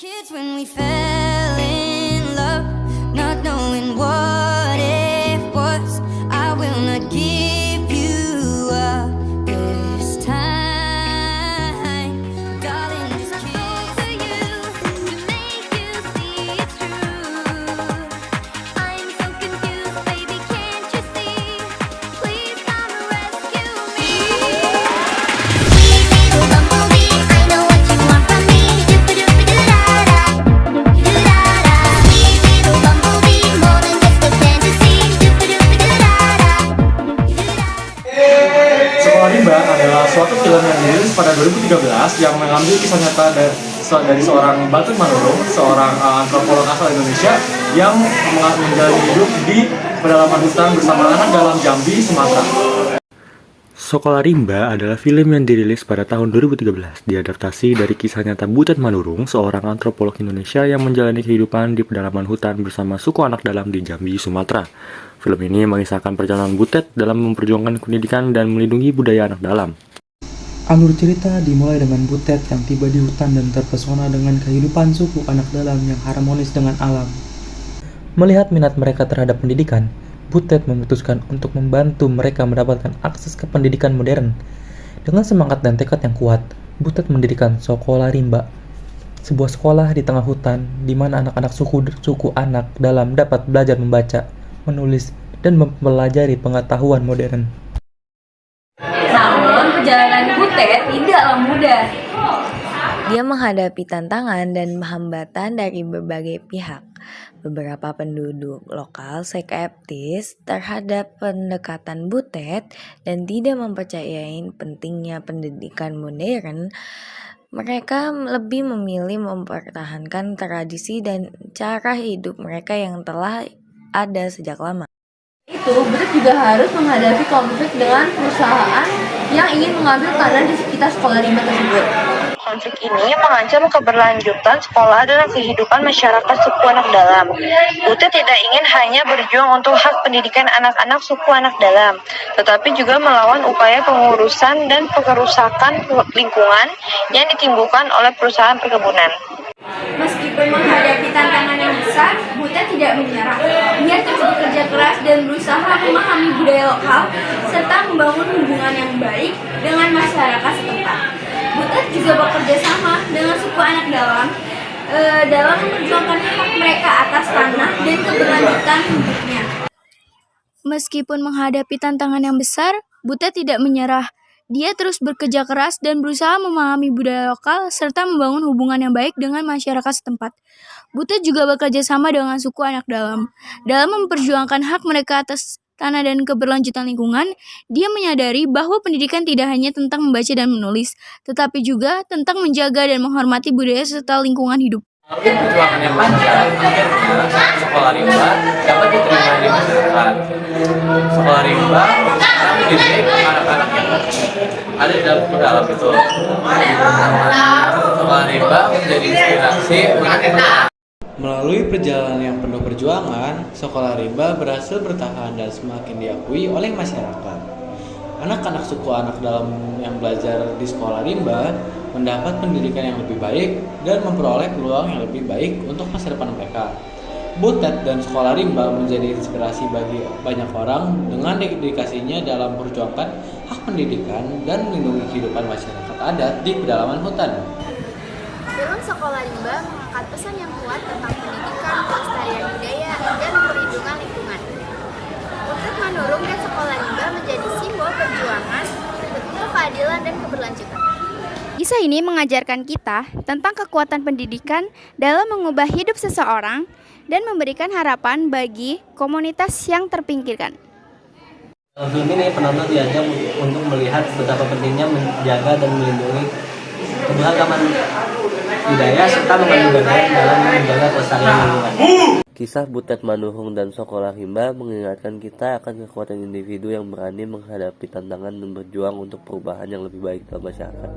Kids when we fell in love, not knowing what it was. I will not give you up this time, darling. Just kiss for you to make you see it's true. I'm so confused, baby, can't you see? Please come and rescue me. Sweet little bumblebee, I know what you want from me. Doop-a-doop-a-doo-da-da, doo-da-da. Sweet little bumblebee, more than just a fantasy. Doop-a-doop-a-doo-da-da, doo-da-da. Sekolah Rimba adalah suatu film yang dirilis pada 2013 yang mengambil kisah nyata dari seorang Batur Manurung, seorang antropolog asal Indonesia yang menjalani hidup di pedalaman hutan bersama anak dalam Jambi, Sumatera. Sekolah Rimba adalah film yang dirilis pada tahun 2013, diadaptasi dari kisah nyata Butet Manurung, seorang antropolog Indonesia yang menjalani kehidupan di pedalaman hutan bersama suku anak dalam di Jambi, Sumatera. Film ini mengisahkan perjalanan Butet dalam memperjuangkan pendidikan dan melindungi budaya anak dalam. Alur cerita dimulai dengan Butet yang tiba di hutan dan terpesona dengan kehidupan suku anak dalam yang harmonis dengan alam. Melihat minat mereka terhadap pendidikan, Butet memutuskan untuk membantu mereka mendapatkan akses ke pendidikan modern. Dengan semangat dan tekad yang kuat, Butet mendirikan Sekolah Rimba, sebuah sekolah di tengah hutan di mana anak-anak suku anak dalam dapat belajar membaca, menulis, dan mempelajari pengetahuan modern. Namun, perjalanan Butet tidaklah mudah. Dia menghadapi tantangan dan hambatan dari berbagai pihak. Beberapa penduduk lokal skeptis terhadap pendekatan Butet dan tidak mempercayai pentingnya pendidikan modern. Mereka lebih memilih mempertahankan tradisi dan cara hidup mereka yang telah ada sejak lama. Butet juga harus menghadapi konflik dengan perusahaan yang ingin mengambil tanah di sekitar sekolah Rimba tersebut. Konflik ini mengancam keberlanjutan sekolah dan kehidupan masyarakat suku anak dalam. Butet tidak ingin hanya berjuang untuk hak pendidikan anak-anak suku anak dalam, tetapi juga melawan upaya pengurusan dan pengerusakan lingkungan yang ditimbulkan oleh perusahaan perkebunan. Meskipun menghadapi tantangan yang besar, Butet tidak menyerah. Dia terus bekerja keras dan berusaha memahami budaya lokal serta membangun hubungan yang baik dengan masyarakat setempat. Butet juga bekerja sama dengan suku anak dalam memperjuangkan hak mereka atas tanah dan keberlanjutan hidupnya. Meskipun menghadapi tantangan yang besar, Butet tidak menyerah. Dia terus bekerja keras dan berusaha memahami budaya lokal serta membangun hubungan yang baik dengan masyarakat setempat. Butet juga bekerja sama dengan suku anak dalam memperjuangkan hak mereka atas tanah dan keberlanjutan lingkungan. Dia menyadari bahwa pendidikan tidak hanya tentang membaca dan menulis, tetapi juga tentang menjaga dan menghormati budaya serta lingkungan hidup. Melalui perjuangan yang panjang, akhirnya Sekolah Rimba dapat diterima di masyarakat. Sekolah Rimba sekarang mendidik anak-anak yang ada di dalam pedalaman itu. Sekolah Rimba menjadi inspirasi untuk Melalui perjalanan yang penuh perjuangan, Sekolah Rimba berhasil bertahan dan semakin diakui oleh masyarakat. Anak-anak suku anak dalam yang belajar di Sekolah Rimba mendapat pendidikan yang lebih baik dan memperoleh peluang yang lebih baik untuk masa depan mereka. Butet dan Sekolah Rimba menjadi inspirasi bagi banyak orang dengan dedikasinya dalam memperjuangkan hak pendidikan dan melindungi kehidupan masyarakat adat di pedalaman hutan. Film Sekolah Rimba mengangkat pesan yang kuat tentang pendidikan, pelestarian budaya, dan perlindungan lingkungan. Butet Manurung dan Sekolah Rimba menjadi simbol perjuangan untuk keadilan dan keberlanjutan. Kisah ini mengajarkan kita tentang kekuatan pendidikan dalam mengubah hidup seseorang dan memberikan harapan bagi komunitas yang terpinggirkan. Dalam film ini penonton diajak untuk melihat betapa pentingnya menjaga dan melindungi keberagaman budaya serta membantu dalam menjaga kelestarian lingkungan. Kisah Butet Manurung dan Sekolah Rimba mengingatkan kita akan kekuatan individu yang berani menghadapi tantangan dan berjuang untuk perubahan yang lebih baik dalam masyarakat.